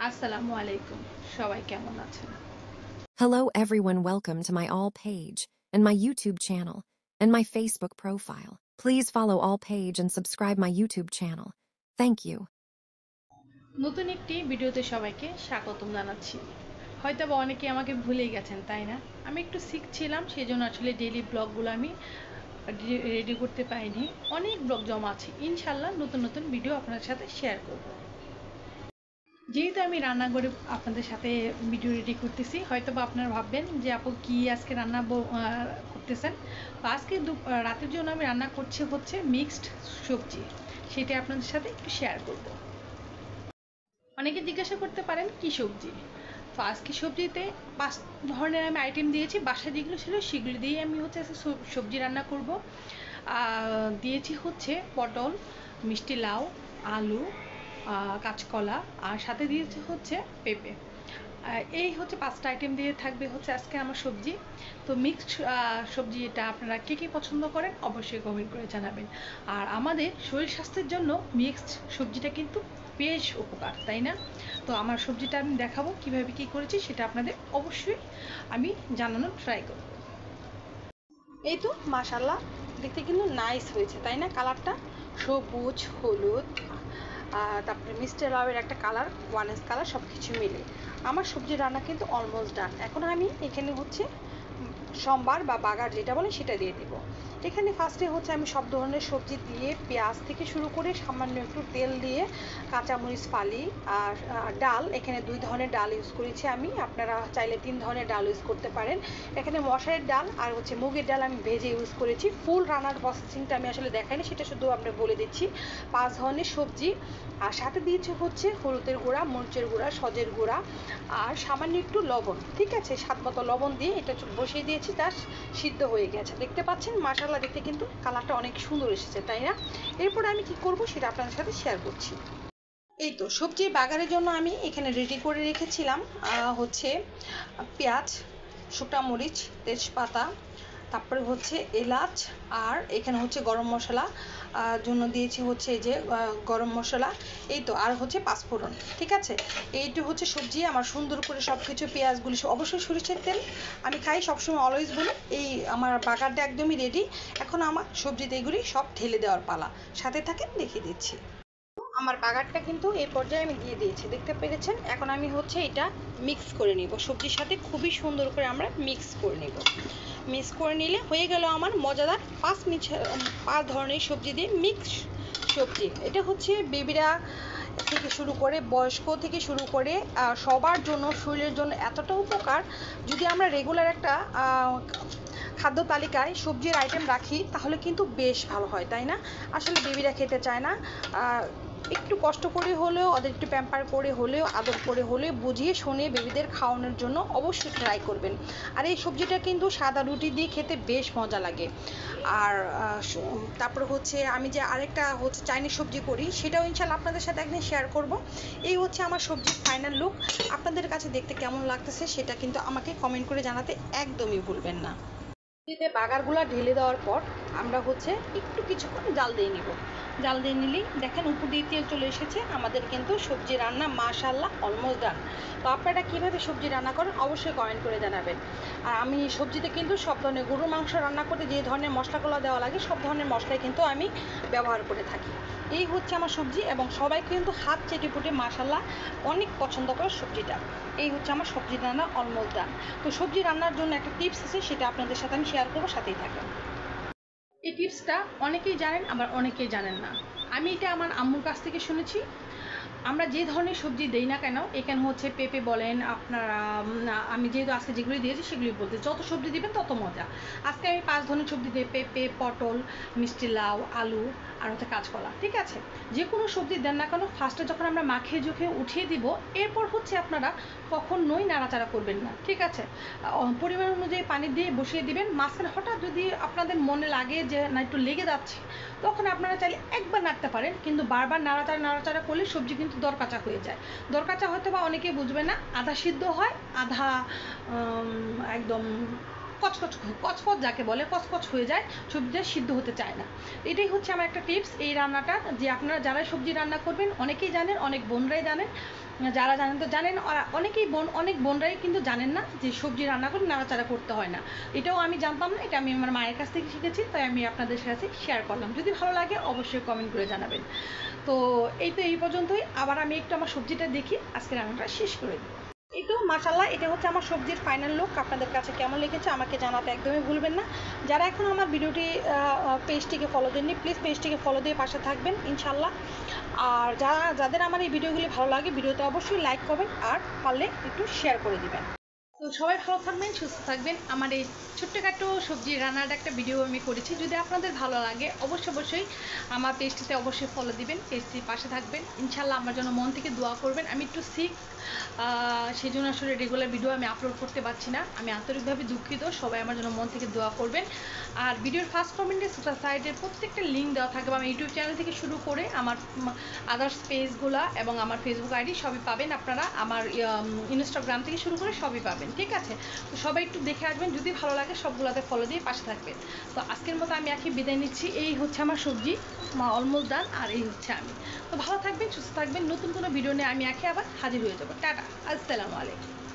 আসসালামু আলাইকুম। সবাই কেমন আছেন? Hello, everyone. Welcome to my All page and my YouTube channel and my Facebook profile. Please follow All page and subscribe my YouTube channel. Thank you. নতুন একটি ভিডিওতে সবাইকে স্বাগতম জানাচ্ছি। হয়তোবা অনেকে আমাকে ভুলেই গেছেন, তাই না? আমি একটু শিখছিলাম, সেজন্য আসলে ডেইলি ব্লগগুলো আমি রেডি করতে পারিনি। অনেক ব্লগ জমা আছে। ইনশাল্লাহ নতুন নতুন ভিডিও আপনাদের সাথে শেয়ার করব। যেহেতু আমি রান্না করে আপনাদের সাথে ভিডিও রেডি করতেছি, হয়তোবা আপনারা ভাববেন যে আপু কি আজকে রান্না করতেছেন। তো আজকে রাতের জন্য আমি রান্না করছি হচ্ছে মিক্সড সবজি, সেটা আপনাদের সাথে একটু শেয়ার করব। অনেকে জিজ্ঞাসা করতে পারেন কি সবজি। তো আজকে সবজিতে 5 ধরনের আমি আইটেম দিয়েছি, বাসায় যেগুলো ছিল সেগুলো দিয়ে আমি হচ্ছে সবজি রান্না করব। দিয়েছি হচ্ছে পটল, মিষ্টি লাউ, আলু, কাঁচকলা, আর সাথে দিয়েছি হচ্ছে পেঁপে। এই হচ্ছে 5টা আইটেম দিয়ে থাকবে হচ্ছে আজকে আমার সবজি। তো মিক্সড সবজি, এটা আপনারা কে কে পছন্দ করেন অবশ্যই কমেন্ট করে জানাবেন। আর আমাদের শরীর স্বাস্থ্যের জন্য মিক্সড সবজিটা কিন্তু বেশ উপকার, তাই না? তো আমার সবজিটা আমি দেখাবো কিভাবে কি করেছি, সেটা আপনাদের অবশ্যই আমি জানানোর ট্রাই করব। এই তো মাশাল্লাহ, দেখতে কিন্তু নাইস হয়েছে, তাই না? কালারটা সবুজ হলুদ, তারপরে মিষ্টি লাউয়ের একটা কালার, ওয়ানেস কালার, সব কিছু মিলে আমার সবজি রান্না কিন্তু অলমোস্ট ডান। এখন আমি এখানে হচ্ছে সম্বার বা বাগার যেটা বলে সেটা দিয়ে দেব। এখানে ফার্স্টে হচ্ছে আমি সব ধরনের সবজি দিয়ে পেঁয়াজ থেকে শুরু করে সামান্য একটু তেল দিয়ে কাঁচামরিচ ফালি আর ডাল, এখানে 2 ধরনের ডাল ইউজ করেছি আমি, আপনারা চাইলে 3 ধরনের ডাল ইউজ করতে পারেন। এখানে মশারের ডাল আর হচ্ছে মুগের ডাল আমি ভেজে ইউজ করেছি। ফুল রান্নার প্রসেসিংটা আমি আসলে দেখাইনি, সেটা শুধু আমরা বলে দিচ্ছি। 5 ধরনের সবজি, আর সাথে দিয়েছি হচ্ছে হলুদের গুঁড়া, মরিচের গুঁড়া, সজের গুঁড়া আর সামান্য একটু লবণ। ঠিক আছে, স্বাদ মতো লবণ দিয়ে এটা বসিয়ে দিয়েছি, তার সিদ্ধ হয়ে গেছে। দেখতে পাচ্ছেন মাশাআল্লাহ, দেখতে কিন্তু কালারটা অনেক সুন্দর এসেছে, তাই না? এরপর আমি কি করব সেটা আপনাদের সাথে শেয়ার করছি। এই তো সবজির বাগারের জন্য আমি এখানে রেডি করে রেখেছিলাম হচ্ছে পেঁয়াজ, শুকনা মরিচ, তেজপাতা, তারপরে হচ্ছে এলাচ, আর এখানে হচ্ছে গরম মশলা জন্য দিয়েছি হচ্ছে এই যে গরম মশলা। এই তো, আর হচ্ছে পাঁচফোড়ন। ঠিক আছে, এইটা হচ্ছে সবজি আমার সুন্দর করে সব কিছু পেঁয়াজগুলি, অবশ্যই সরিষার তেল আমি খাই সবসময়, অলওয়েজ বলি। এই আমার বাগারটা একদমই রেডি। এখন আমার সবজিতে এগুলি সব ঢেলে দেওয়ার পালা। সাথে থাকেন, দেখিয়ে দিচ্ছি। আমার বাগারটা কিন্তু এই পর্যায়ে আমি দিয়ে দিয়েছি, দেখতে পেরেছেন। এখন আমি হচ্ছে এটা মিক্স করে নিব সবজির সাথে, খুবই সুন্দর করে আমরা মিক্স করে নিব। মিক্স করে নিলে হয়ে গেল আমার মজাদার 5 ধরনের সবজি দিয়ে মিক্স সবজি। এটা হচ্ছে বেবিরা থেকে শুরু করে বয়স্ক থেকে শুরু করে সবার জন্য, শরীরের জন্য এতটা উপকার। যদি আমরা রেগুলার একটা খাদ্য তালিকায় সবজির আইটেম রাখি তাহলে কিন্তু বেশ ভালো হয়, তাই না? আসলে বেবিরা খেতে চায় না, একটু কষ্ট করে হলেও, ওদের একটু প্যাম্পার করে হলেও, আদর করে হলেও, বুঝিয়ে শুনিয়ে বেবিদের খাওয়ানোর জন্য অবশ্যই ট্রাই করবেন। আর এই সবজিটা কিন্তু সাদা রুটি দিয়ে খেতে বেশ মজা লাগে। আর তারপর হচ্ছে আমি যে আরেকটা হচ্ছে চাইনিজ সবজি করি, সেটাও ইনশাল্লাহ আপনাদের সাথে একদিন শেয়ার করব। এই হচ্ছে আমার সবজির ফাইনাল লুক। আপনাদের কাছে দেখতে কেমন লাগতেছে সেটা কিন্তু আমাকে কমেন্ট করে জানাতে একদমই ভুলবেন না। সবজিতে বাগারগুলো ঢেলে দেওয়ার পর আমরা হচ্ছে একটু কিছুক্ষণ জাল দিয়ে নিব। জাল দিয়ে নিলেই দেখেন উপর দিয়ে তেল চলে এসেছে। আমাদের কিন্তু সবজি রান্না মাশাআল্লাহ অলমোস্ট ডান। তো আপনারা কীভাবে সবজি রান্না করেন অবশ্যই কমেন্ট করে জানাবেন। আর আমি সবজিতে কিন্তু সব ধরনের গরুর মাংস রান্না করতে যে ধরনের মশলাগুলো দেওয়া লাগে সব ধরনের মশলাই কিন্তু আমি ব্যবহার করে থাকি। এই হচ্ছে আমার সবজি, এবং সবাই কিন্তু হাত চেটে পুটে মাশাআল্লাহ অনেক পছন্দ করে সবজিটা। এই হচ্ছে আমার সবজি রান্না অলমোস্ট ডান। তো সবজি রান্নার জন্য একটা টিপস আছে, সেটা আপনাদের সাথে আমি শেয়ার করবো, সাথেই থাকেন। এই টিপসটা অনেকেই জানেন, আবার অনেকেই জানেন না। আমি এটা আমার আম্মুর কাছ থেকে শুনেছি। আমরা যে ধরনের সবজি দেই না কেন, এখানে হচ্ছে পেঁপে বলেন আপনারা, আমি যেহেতু আজকে যেগুলি দিয়েছি সেগুলি বলতে, যত সবজি দিবেন তত মজা। আজকে আমি 5 ধরনের সবজি দিই, পেঁপে, পটল, মিষ্টি লাউ, আলু আর হচ্ছে কাঁচকলা। ঠিক আছে, যে কোনো সবজি দেন না কেন ফার্স্টে যখন আমরা মাখিয়ে ঝুঁকিয়ে উঠিয়ে দিব, এরপর হচ্ছে আপনারা কখনোই নাড়াচাড়া করবেন না। ঠিক আছে, পরিমাণ অনুযায়ী পানি দিয়ে বসিয়ে দিবেন। মাঝখানে হঠাৎ যদি আপনাদের মনে লাগে যে না একটু লেগে যাচ্ছে, তখন আপনারা চাইলে একবার নাড়তে পারেন, কিন্তু বারবার নাড়াচাড়া নাড়াচাড়া করলে সবজি কিন্তু দরকাচা হয়ে যায়। দরকাচা হয়তো বা অনেকেই বুঝবে না, আধা সিদ্ধ হয়, আধা একদম কচকচ, কচকচ যাকে বলে কচকচ হয়ে যায়, সবজিটা সিদ্ধ হতে চায় না। এটাই হচ্ছে আমার একটা টিপস এই রান্নাটা, যে আপনারা যারা সবজি রান্না করবেন অনেকেই জানেন, অনেক বোনরাই জানেন। যারা জানেন তো জানেন, আর অনেক বোনরাই কিন্তু জানেন না যে সবজি রান্না করে নাড়াচাড়া করতে হয় না। এটাও আমি জানতাম না, এটা আমি আমার মায়ের কাছ থেকে শিখেছি, তাই আমি আপনাদের কাছে শেয়ার করলাম। যদি ভালো লাগে অবশ্যই কমেন্ট করে জানাবেন। তো এই পর্যন্তই। আবার আমি একটু আমার সবজিটা দেখি, আজকে রান্নাটা শেষ করে দিই। এই তো মাশাল্লাহ, এটা হচ্ছে আমার সবজির ফাইনাল লুক। আপনাদের কাছে কেমন লেগেছে আমাকে জানাতে একদমই ভুলবেন না। যারা এখন আমার ভিডিওটি পেজটিকে ফলো দেননি, প্লিজ পেজটিকে ফলো দিয়ে পাশে থাকবেন ইনশাল্লাহ। আর যাদের আমার এই ভিডিওগুলি ভালো লাগে, ভিডিওতে অবশ্যই লাইক করবেন, আর পারলে একটু শেয়ার করে দিবেন। তো সবাই ভালো থাকবেন, সুস্থ থাকবেন। আমার এই ছোট্টখাটো সবজি রান্নার একটা ভিডিও আমি করেছি, যদি আপনাদের ভালো লাগে অবশ্যই আমার পেজটিতে অবশ্যই ফলো দিবেন, পেজটির পাশে থাকবেন ইনশাল্লাহ। আমার জন্য মন থেকে দোয়া করবেন। আমি একটু সিক, সেই জন্য আসলে রেগুলার ভিডিও আমি আপলোড করতে পারছি না, আমি আন্তরিকভাবে দুঃখিত। সবাই আমার জন্য মন থেকে দোয়া করবেন। আর ভিডিওর ফার্স্ট কমেন্টে সাইডের প্রত্যেকটা লিঙ্ক দেওয়া থাকবে, আমার ইউটিউব চ্যানেল থেকে শুরু করে আমার আদার্স পেজগুলো এবং আমার ফেসবুক আইডি সবই পাবেন আপনারা, আমার ইনস্টাগ্রাম থেকে শুরু করে সবই পাবেন, ঠিক আছে? তো সবাই একটু দেখে আসবেন, যদি ভালো লাগে সবগুলোতে ফলো দিয়ে পাশে থাকবেন। তো আজকের মতো আমি একই বিদায় নিচ্ছি। এই হচ্ছে আমার সবজি অলমোস্ট ডান, আর এই হচ্ছে আমি। তো ভালো থাকবেন, সুস্থ থাকবেন। নতুন কোনো ভিডিও নিয়ে আমি আবার হাজির হয়ে যাবো। টাটা, আসসালামু আলাইকুম।